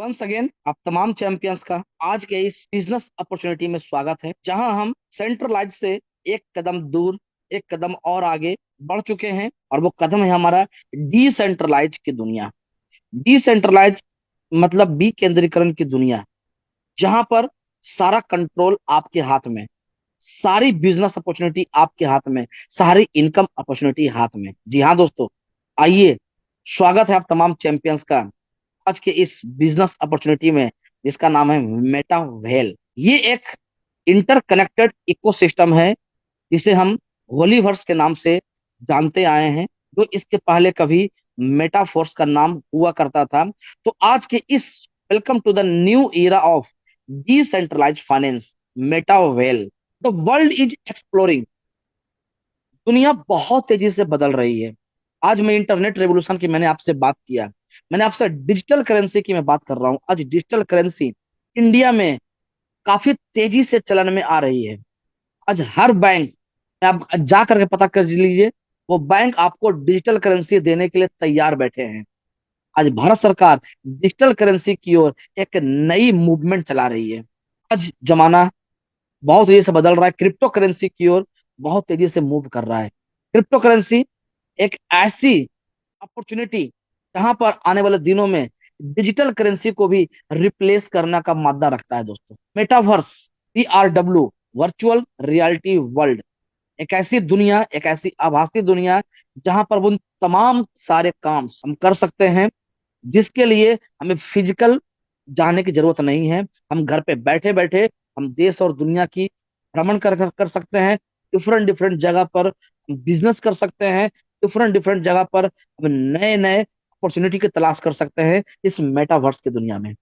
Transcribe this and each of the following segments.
Once again आप तमाम champions का आज के इस बिजनेस अपॉर्चुनिटी में स्वागत है, जहां हम सेंट्रलाइज से एक कदम दूर, एक कदम और आगे बढ़ चुके हैं। और वो कदम है हमारा डिसेंट्रलाइज की दुनिया। डिसेंट्रलाइज मतलब विकेंद्रीकरण की दुनिया, जहां पर सारा कंट्रोल आपके हाथ में, सारी बिजनेस अपॉर्चुनिटी आपके हाथ में, सारी इनकम अपॉर्चुनिटी हाथ में। जी हाँ दोस्तों, आइए, स्वागत है आप तमाम चैंपियंस का आज के इस बिजनेस अपॉर्चुनिटी में, जिसका नाम है मेटावेल। ये एक इंटरकनेक्टेड इकोसिस्टम है, जिसे हम होलीवर्स के नाम से जानते आए हैं, जो इसके पहले कभी मेटाफोर्स का नाम हुआ करता था। तो आज के इस welcome to the new era of decentralized finance, Metawell. The world is exploring. दुनिया बहुत तेजी से बदल रही है। आज मैं इंटरनेट रेवोल्यूशन की मैंने आपसे बात किया, मैंने आपसे डिजिटल करेंसी की मैं बात कर रहा हूं। आज डिजिटल करेंसी इंडिया में काफी तेजी से चलन में आ रही है। आज हर बैंक, आप जा करके पता कर लीजिए, वो बैंक आपको डिजिटल करेंसी देने के लिए तैयार बैठे हैं। आज भारत सरकार डिजिटल करेंसी की ओर एक नई मूवमेंट चला रही है। आज जमाना बहुत तेजी से बदल रहा है, क्रिप्टो करेंसी की ओर बहुत तेजी से मूव कर रहा है। क्रिप्टो करेंसी एक ऐसी अपॉर्चुनिटी जहां पर आने वाले दिनों में डिजिटल करेंसी को भी रिप्लेस करने का मादा रखता है दोस्तों। Metaverse, VRW, virtual reality world, एक ऐसी दुनिया, एक ऐसी आभासी दुनिया जहां पर वो तमाम सारे काम हम कर सकते हैं, जिसके लिए हमें फिजिकल जाने की जरूरत नहीं है। हम घर पे बैठे बैठे हम देश और दुनिया की भ्रमण कर सकते हैं। डिफरेंट डिफरेंट जगह पर बिजनेस कर सकते हैं। डिफरेंट डिफरेंट जगह पर हम नए नए अपॉर्चुनिटी की तलाश कर सकते हैं इस मेटावर्स की दुनिया में।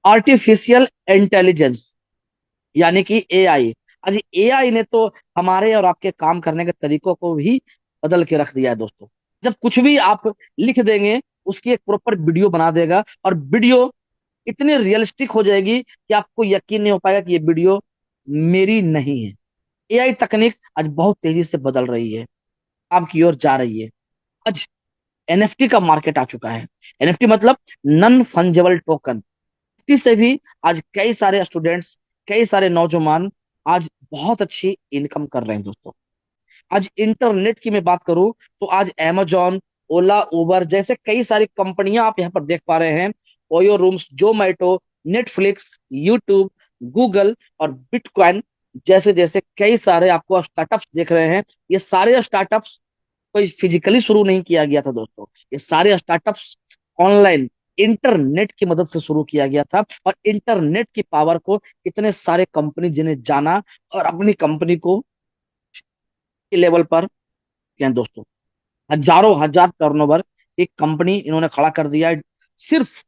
आर्टिफिशियल इंटेलिजेंस यानी कि AI। आज AI ने तो हमारे और आपके काम करने के तरीकों को भी बदल के रख दिया है दोस्तों। जब कुछ भी आप लिख देंगे, उसकी एक प्रॉपर वीडियो बना देगा, और वीडियो इतनी रियलिस्टिक हो जाएगी कि आपको यकीन नहीं हो पाएगा कि ये वीडियो मेरी नहीं है। AI तकनीक आज बहुत तेजी से बदल रही है, काम की ओर जा रही है। आज NFT का मार्केट आ चुका है। NFT मतलब नन फंजेबल टोकन। से भी आज कई सारे स्टूडेंट्स, कई सारे नौजवान आज बहुत अच्छी इनकम कर रहे हैं दोस्तों। आज इंटरनेट की मैं बात करूं तो आज Amazon, ओला, उबर जैसे कई सारी कंपनियां आप यहाँ पर देख पा रहे हैं। OYO rooms, Zomato, Netflix, YouTube, Google और बिटकॉइन जैसे जैसे कई सारे आपको स्टार्टअप्स देख रहे हैं। ये सारे स्टार्टअप्स कोई फिजिकली शुरू नहीं किया गया था दोस्तों। ये सारे स्टार्टअप्स ऑनलाइन, इंटरनेट की मदद से शुरू किया गया था। और इंटरनेट की पावर को इतने सारे कंपनी जिन्हें जाना और अपनी कंपनी को के लेवल पर किया दोस्तों। हजारों हजार टर्नओवर एक कंपनी इन्होंने खड़ा कर दिया है, सिर्फ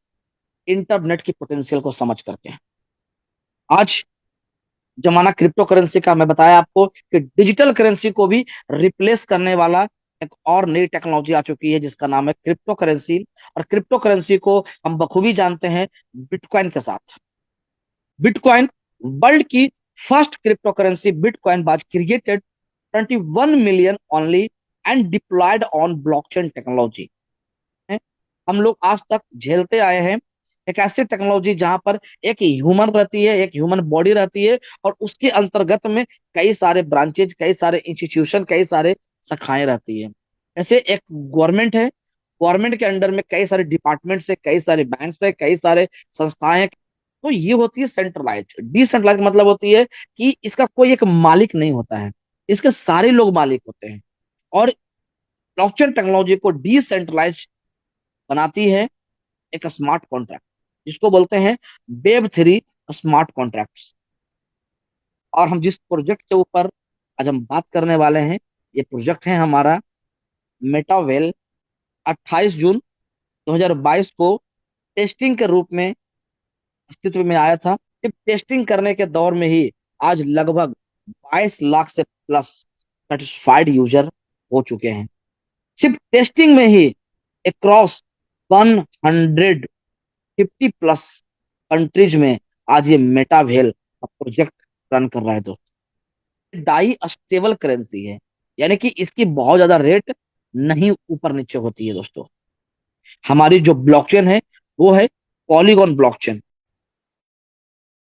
इंटरनेट की पोटेंशियल को समझ करके। आज जमाना क्रिप्टो करेंसी का, मैं बताया आपको कि डिजिटल करेंसी को भी रिप्लेस करने वाला एक और नई टेक्नोलॉजी आ चुकी है, जिसका नाम है क्रिप्टो करेंसी। और क्रिप्टो करेंसी को हम बखूबी जानते हैं बिटकॉइन के साथ। बिटकॉइन वर्ल्ड की first crypto currency bitcoin was created 21 million only and diploid on blockchain technology. हम लोग आज तक झेलते आए हैं एक ऐसी टेक्नोलॉजी जहां पर एक ह्यूमन रहती है, एक ह्यूमन बॉडी रहती है, और उसके अंतर्गत में कई सारे ब्रांचेज, कई सारे इंस्टीट्यूशन, कई सारे शाखाएं रहती है। ऐसे एक गवर्नमेंट है, गवर्नमेंट के अंडर में कई सारे डिपार्टमेंट्स है, कई सारे बैंक्स है, कई सारे संस्थाएं हैं। तो ये होती है सेंट्रलाइज। डिसेंट्रलाइज मतलब होती है कि इसका कोई एक मालिक नहीं होता है, इसके सारे लोग मालिक होते हैं। और ब्लॉकचेन टेक्नोलॉजी को डिसेंट्रलाइज बनाती है एक स्मार्ट कॉन्ट्रैक्ट, जिसको बोलते हैं Web3 स्मार्ट कॉन्ट्रैक्ट्स। और हम जिस प्रोजेक्ट के ऊपर आज हम बात करने वाले हैं, ये प्रोजेक्ट है हमारा मेटावेल। 28 जून 2022 को टेस्टिंग के रूप में अस्तित्व में आया था। सिर्फ टेस्टिंग करने के दौर में ही आज लगभग 22 लाख से प्लस सेटिस्फाइड यूजर हो चुके हैं। सिर्फ टेस्टिंग में ही अक्रॉस 150 प्लस कंट्रीज में आज ये मेटावेल का प्रोजेक्ट रन कर रहा है दोस्तों। डाई स्टेबल करेंसी है, यानी कि इसकी बहुत ज्यादा रेट नहीं ऊपर नीचे होती है दोस्तों। हमारी जो ब्लॉकचेन है वो है पॉलीगॉन ब्लॉकचेन।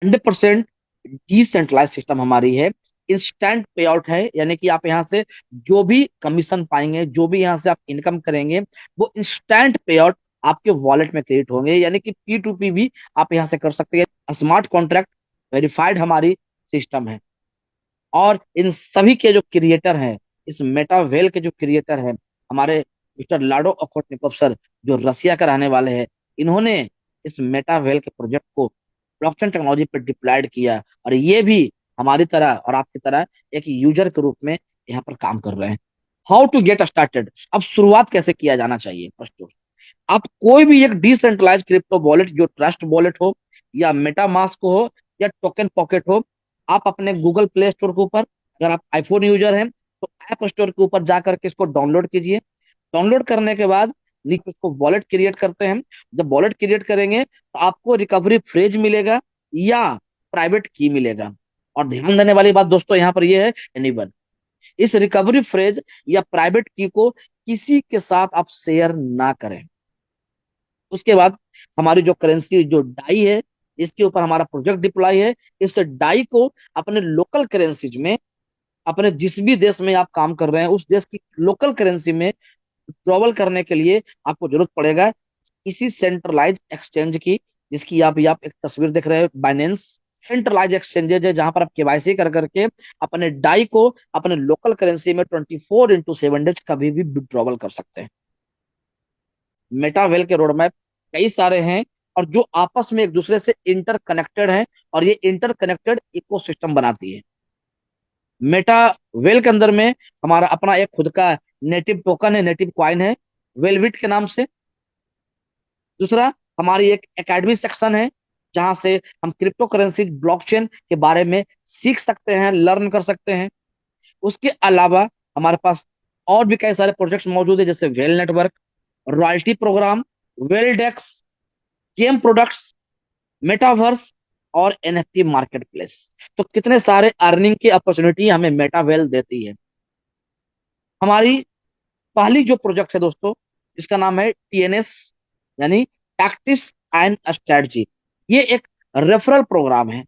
100% डिसेंट्रलाइज सिस्टम हमारी है। इंस्टेंट पे आउट है, यानी कि आप यहाँ से जो भी कमीशन पाएंगे, जो भी यहाँ से आप इनकम करेंगे, वो इंस्टेंट पे आउट आपके वॉलेट में क्रेडिट होंगे, यानी कि P2P भी आप यहाँ से कर सकते हैं। स्मार्ट कॉन्ट्रैक्ट वेरीफाइड हमारी सिस्टम है। और इन सभी के जो क्रिएटर हैं, इस मेटावेल के जो क्रिएटर हैं, हमारे मिस्टर लाडो ओखोटनिकोव सर, जो रसिया का रहने वाले हैं, इन्होंने इस मेटावेल के प्रोजेक्ट को ब्लॉकचेन टेक्नोलॉजी पर डिप्लॉयड किया, और ये भी हमारी तरह और आपकी तरह एक यूजर के रूप में यहाँ पर काम कर रहे हैं। हाउ टू गेट स्टार्टेड, अब शुरुआत कैसे किया जाना चाहिए। फर्स्ट, आप कोई भी एक डिसेंट्रलाइज क्रिप्टो वॉलेट, जो ट्रस्ट वॉलेट हो या मेटामास्क हो या टोकन पॉकेट हो, आप अपने गूगल प्ले स्टोर के ऊपर, अगर आप आईफोन यूजर हैं तो ऐप स्टोर के ऊपर जाकर के इसको डाउनलोड कीजिए। डाउनलोड करने के बाद नीचे उसको वॉलेट क्रिएट करते हैं। जब वॉलेट क्रिएट करेंगे तो आपको रिकवरी फ्रेज मिलेगा या प्राइवेट की मिलेगा। और ध्यान देने वाली बात दोस्तों यहाँ पर यह है, एनीवन, इस रिकवरी फ्रेज या प्राइवेट की को किसी के साथ आप शेयर ना करें। उसके बाद हमारी जो करेंसी, जो डाई है, इसके ऊपर हमारा प्रोजेक्ट डिप्लॉय है। इस डाई को अपने लोकल करेंसीज में, अपने जिस भी देश में आप काम कर रहे हैं उस देश की लोकल करेंसी में ट्रैवल करने के लिए आपको जरूरत पड़ेगा किसी सेंट्रलाइज एक्सचेंज की, जिसकी आप एक तस्वीर देख रहे हैं, बाइनेंस। सेंट्रलाइज एक्सचेंजेज है जहां पर आप केवाईसी कर करके अपने डाई को अपने लोकल करेंसी में 24x7 कभी भी विड्रॉवल कर सकते हैं। मेटावेल के रोडमैप कई सारे हैं, और जो आपस में एक दूसरे से इंटरकनेक्टेड हैं, और ये इंटरकनेक्टेड इकोसिस्टम बनाती है। मेटावेल के अंदर में हमारा अपना एक खुद का नेटिव टोकन है, नेटिव कॉइन है, वेलविट के नाम से। दूसरा, हमारी एक एकेडमी सेक्शन है जहां से हम क्रिप्टो करेंसी ब्लॉकचेन के बारे में सीख सकते हैं, लर्न कर सकते हैं। उसके अलावा हमारे पास और भी कई सारे प्रोजेक्ट्स मौजूद है, जैसे well network, royalty program, well dex, game products, metaverse और NFT मार्केट प्लेस। तो कितने सारे अर्निंग की अपॉर्चुनिटी हमें मेटावेल देती है। हमारी पहली जो प्रोजेक्ट है दोस्तों, इसका नाम है TNS, यानी टैक्टिस एंड स्ट्रेटजी। ये एक रेफरल प्रोग्राम है।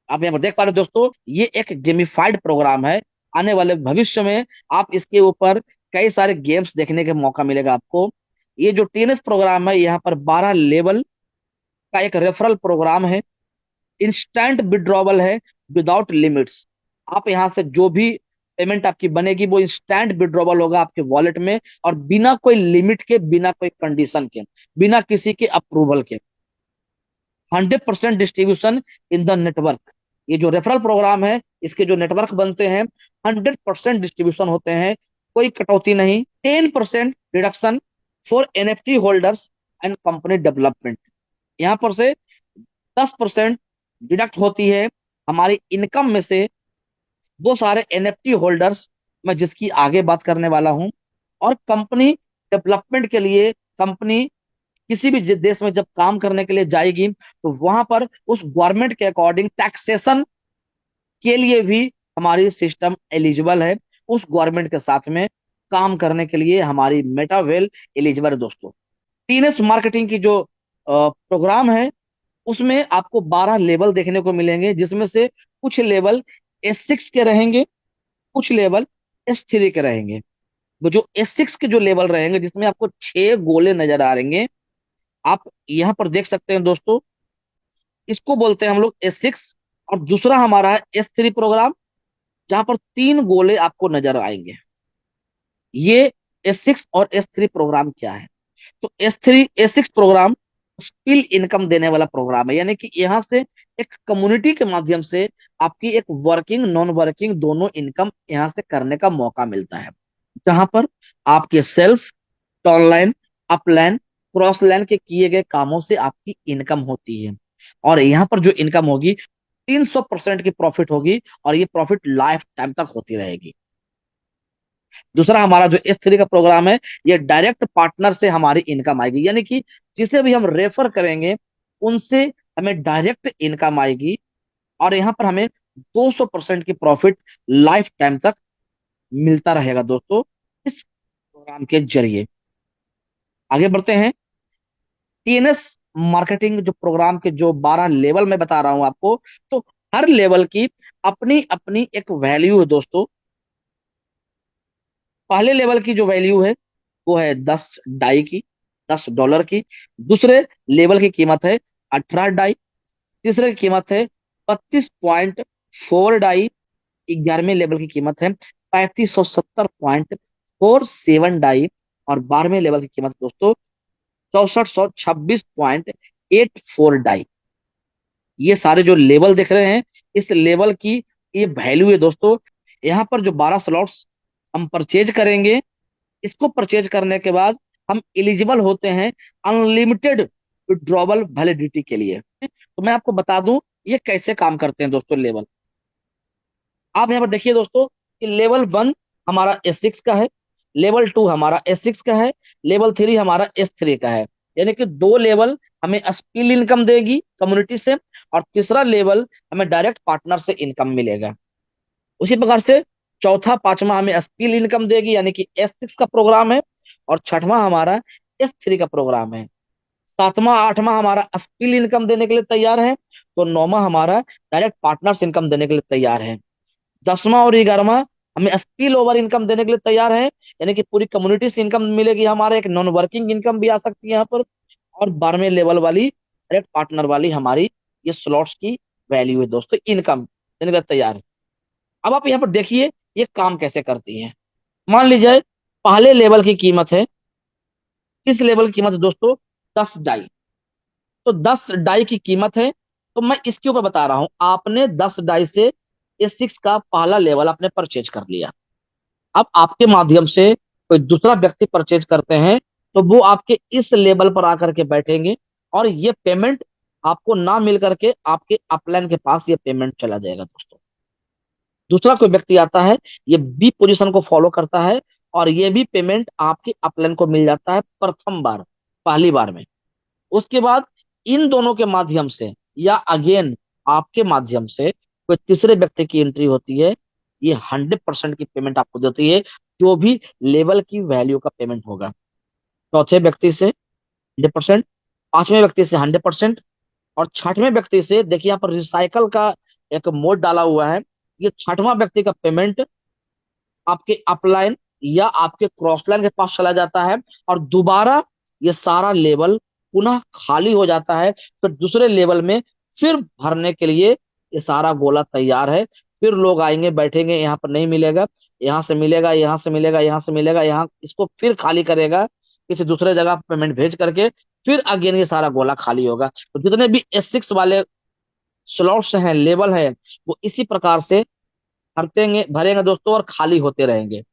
आप यहाँ पर देख पा रहे हो दोस्तों, ये एक गेमिफाइड प्रोग्राम है। आने वाले भविष्य में आप इसके ऊपर कई सारे गेम्स देखने का मौका मिलेगा आपको। ये जो TNS प्रोग्राम है, यहाँ पर 12 लेवल का एक रेफरल प्रोग्राम है। इंस्टेंट विड्रॉवल है, विदाउट लिमिट्स। आप यहाँ से जो भी पेमेंट आपकी बनेगी वो इंस्टेंट विड्रॉवल होगा आपके वॉलेट में, और बिना कोई लिमिट के, बिना कोई कंडीशन के, बिना किसी के अप्रूवल के। 100% डिस्ट्रीब्यूशन इन द नेटवर्क। ये जो रेफरल प्रोग्राम है, इसके जो नेटवर्क बनते हैं, 100% डिस्ट्रीब्यूशन होते हैं, कोई कटौती नहीं। 10% reduction for NFT holders and company development. यहाँ पर से 10% डिडक्ट होती है हमारी इनकम में से, वो सारे NFT होल्डर्स, मैं जिसकी आगे बात करने वाला हूं। और कंपनी डेवलपमेंट के लिए, कंपनी किसी भी देश में जब काम करने के लिए जाएगी तो वहां पर उस गवर्नमेंट के अकॉर्डिंग टैक्सेशन के लिए भी हमारी सिस्टम एलिजिबल है। उस गवर्नमेंट के साथ में काम करने के लिए हमारी मेटावेल एलिजिबल है दोस्तों। टीनेस मार्केटिंग की जो प्रोग्राम है, उसमें आपको 12 लेवल देखने को मिलेंगे, जिसमें से कुछ लेवल S6 के रहेंगे, कुछ लेवल S3 के रहेंगे। वो जो S6 के जो लेवल रहेंगे, जिसमें आपको 6 गोले नजर आ रहेंगे, आप यहाँ पर देख सकते हैं दोस्तों, इसको बोलते हैं हम लोग S6। और दूसरा हमारा है S3 प्रोग्राम, जहां पर 3 गोले आपको नजर आएंगे। ये S6 और S3 प्रोग्राम क्या है? तो S6 प्रोग्राम स्किल इनकम देने वाला प्रोग्राम है, यानी कि यहाँ से एक कम्युनिटी के माध्यम से आपकी एक वर्किंग, नॉन वर्किंग दोनों इनकम यहाँ से करने का मौका मिलता है, जहां पर आपके self, online, upline, cross line के किए गए कामों से आपकी इनकम होती है। और यहाँ पर जो इनकम होगी, 300% की प्रॉफिट होगी, और ये प्रॉफिट लाइफ टाइम तक होती रहेगी। दूसरा हमारा जो S3 का प्रोग्राम है, ये डायरेक्ट पार्टनर से हमारी इनकम आएगी, यानी कि जिसे भी हम रेफर करेंगे उनसे हमें डायरेक्ट इनकम आएगी, और यहाँ पर हमें 200% की प्रॉफिट लाइफ टाइम तक मिलता रहेगा दोस्तों, इस प्रोग्राम के जरिए। आगे बढ़ते हैं। TNS मार्केटिंग जो प्रोग्राम के जो 12 लेवल मैं बता रहा हूं आपको, तो हर लेवल की अपनी अपनी एक वैल्यू है दोस्तों। पहले लेवल की जो वैल्यू है वो है 10 डाई की, $10 की। दूसरे लेवल की कीमत है 18 डाई। तीसरे की कीमत है 32.4 डाई। 11वें लेवल की कीमत है 3570.47 डाई। और 12वें लेवल की कीमत दोस्तों 6426.84 डाई। ये सारे जो लेवल देख रहे हैं, इस लेवल की ये वैल्यू है दोस्तों। यहाँ पर जो 12 स्लॉट्स हम परचेज करेंगे, इसको परचेज करने के बाद हम एलिजिबल होते हैं अनलिमिटेड विड्रॉवल वैलिडिटी के लिए। तो मैं आपको बता दूं ये कैसे काम करते हैं दोस्तों लेवल। आप यहाँ पर देखिए दोस्तों कि लेवल 1 हमारा S6 का है, लेवल 2 हमारा S6 का है, लेवल 3 हमारा S3 का है। यानी कि दो लेवल हमें स्पिल इनकम देगी कम्युनिटी से, और तीसरा लेवल हमें डायरेक्ट पार्टनर से इनकम मिलेगा। उसी प्रकार से चौथा पांचवा हमें स्पिल इनकम देगी, यानी कि S6 का प्रोग्राम है, और छठवां हमारा S3 का प्रोग्राम है। सातवां आठवां हमारा स्पिल इनकम देने के लिए तैयार है, तो नौवां हमारा डायरेक्ट पार्टनर्स इनकम देने के लिए तैयार है। 10वां और 11वां हमें स्पिल ओवर इनकम देने के लिए तैयार है, यानी कि पूरी कम्युनिटी से इनकम मिलेगी, हमारे एक नॉन वर्किंग इनकम भी आ सकती है यहाँ पर। और 12वें लेवल वाली डायरेक्ट पार्टनर वाली हमारी ये स्लॉट्स की वैल्यू है दोस्तों, इनकम देने के लिए तैयार है। अब आप यहाँ पर देखिए ये काम कैसे करती है। मान लीजिए पहले लेवल की कीमत है, किस लेवल की कीमत है दोस्तों, 10 डाई। तो 10 डाई की कीमत है, तो मैं इसके ऊपर बता रहा हूं, आपने 10 डाई से S6 का पहला लेवल आपने परचेज कर लिया। अब आपके माध्यम से कोई दूसरा व्यक्ति परचेज करते हैं, तो वो आपके इस लेवल पर आकर के बैठेंगे, और ये पेमेंट आपको ना मिल करके आपके अपलाइन के पास ये पेमेंट चला जाएगा दोस्तों। दूसरा कोई व्यक्ति आता है, ये बी पोजीशन को फॉलो करता है, और ये भी पेमेंट आपके अपलाइन को मिल जाता है प्रथम बार, पहली बार में। उसके बाद इन दोनों के माध्यम से या अगेन आपके माध्यम से कोई तीसरे व्यक्ति की एंट्री होती है, ये 100% की पेमेंट आपको देती है, जो भी लेवल की वैल्यू का पेमेंट होगा। चौथे व्यक्ति से 100%, पांचवें व्यक्ति से 100%, और छठवें व्यक्ति से देखिए यहाँ पर रिसाइकल का एक मोड डाला हुआ है। ये छठवां व्यक्ति का पेमेंट आपके अपलाइन या आपके क्रॉस लाइन के पास चला जाता है, और दोबारा ये सारा लेवल पुनः खाली हो जाता है। फिर दूसरे लेवल में फिर भरने के लिए ये सारा गोला तैयार है। फिर लोग आएंगे बैठेंगे, यहाँ पर नहीं मिलेगा, यहाँ से मिलेगा, यहाँ से मिलेगा, यहाँ से मिलेगा, यहाँ इसको फिर खाली करेगा किसी दूसरे जगह पेमेंट भेज करके, फिर अगेन ये सारा गोला खाली होगा। तो जितने भी S6 वाले स्लॉट्स हैं, लेवल है, वो इसी प्रकार से भरतेंगे भरेंगे दोस्तों, और खाली होते रहेंगे।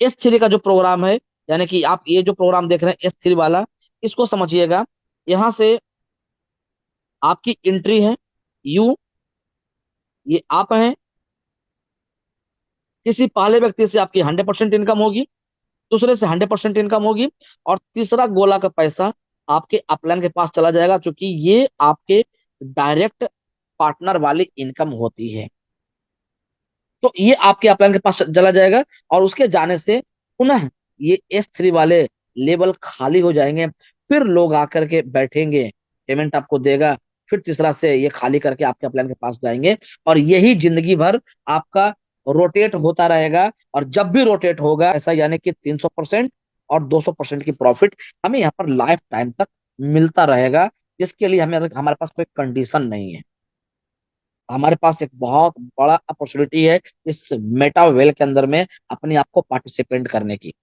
S3 का जो प्रोग्राम है, यानी कि आप ये जो प्रोग्राम देख रहे हैं S3 वाला, इसको समझिएगा। यहां से आपकी एंट्री है यू, ये आप हैं, किसी पहले व्यक्ति से आपकी 100% इनकम होगी, दूसरे से 100% इनकम होगी, और तीसरा गोला का पैसा आपके अपलाइन के पास चला जाएगा, क्योंकि ये आपके डायरेक्ट पार्टनर वाली इनकम होती है। तो ये आपके अपलाइन के पास चला जाएगा, और उसके जाने से पुनः ये S3 वाले लेवल खाली हो जाएंगे। फिर लोग आकर के बैठेंगे, पेमेंट आपको देगा, फिर तीसरा से ये खाली करके आपके अपलाइन के पास जाएंगे, और यही जिंदगी भर आपका रोटेट होता रहेगा। और जब भी रोटेट होगा ऐसा, यानी कि 300% और 200% की प्रॉफिट हमें यहाँ पर लाइफ टाइम तक मिलता रहेगा, जिसके लिए हमें हमारे पास कोई कंडीशन नहीं है। हमारे पास एक बहुत बड़ा अपॉर्चुनिटी है इस मेटा वेल के अंदर में अपने आप को पार्टिसिपेंट करने की।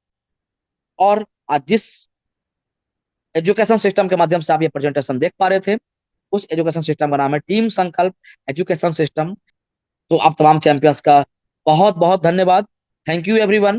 और आज जिस एजुकेशन सिस्टम के माध्यम से आप ये प्रेजेंटेशन देख पा रहे थे, उस एजुकेशन सिस्टम का नाम है टीम संकल्प एजुकेशन सिस्टम। तो आप तमाम चैंपियंस का बहुत बहुत धन्यवाद। Thank you everyone.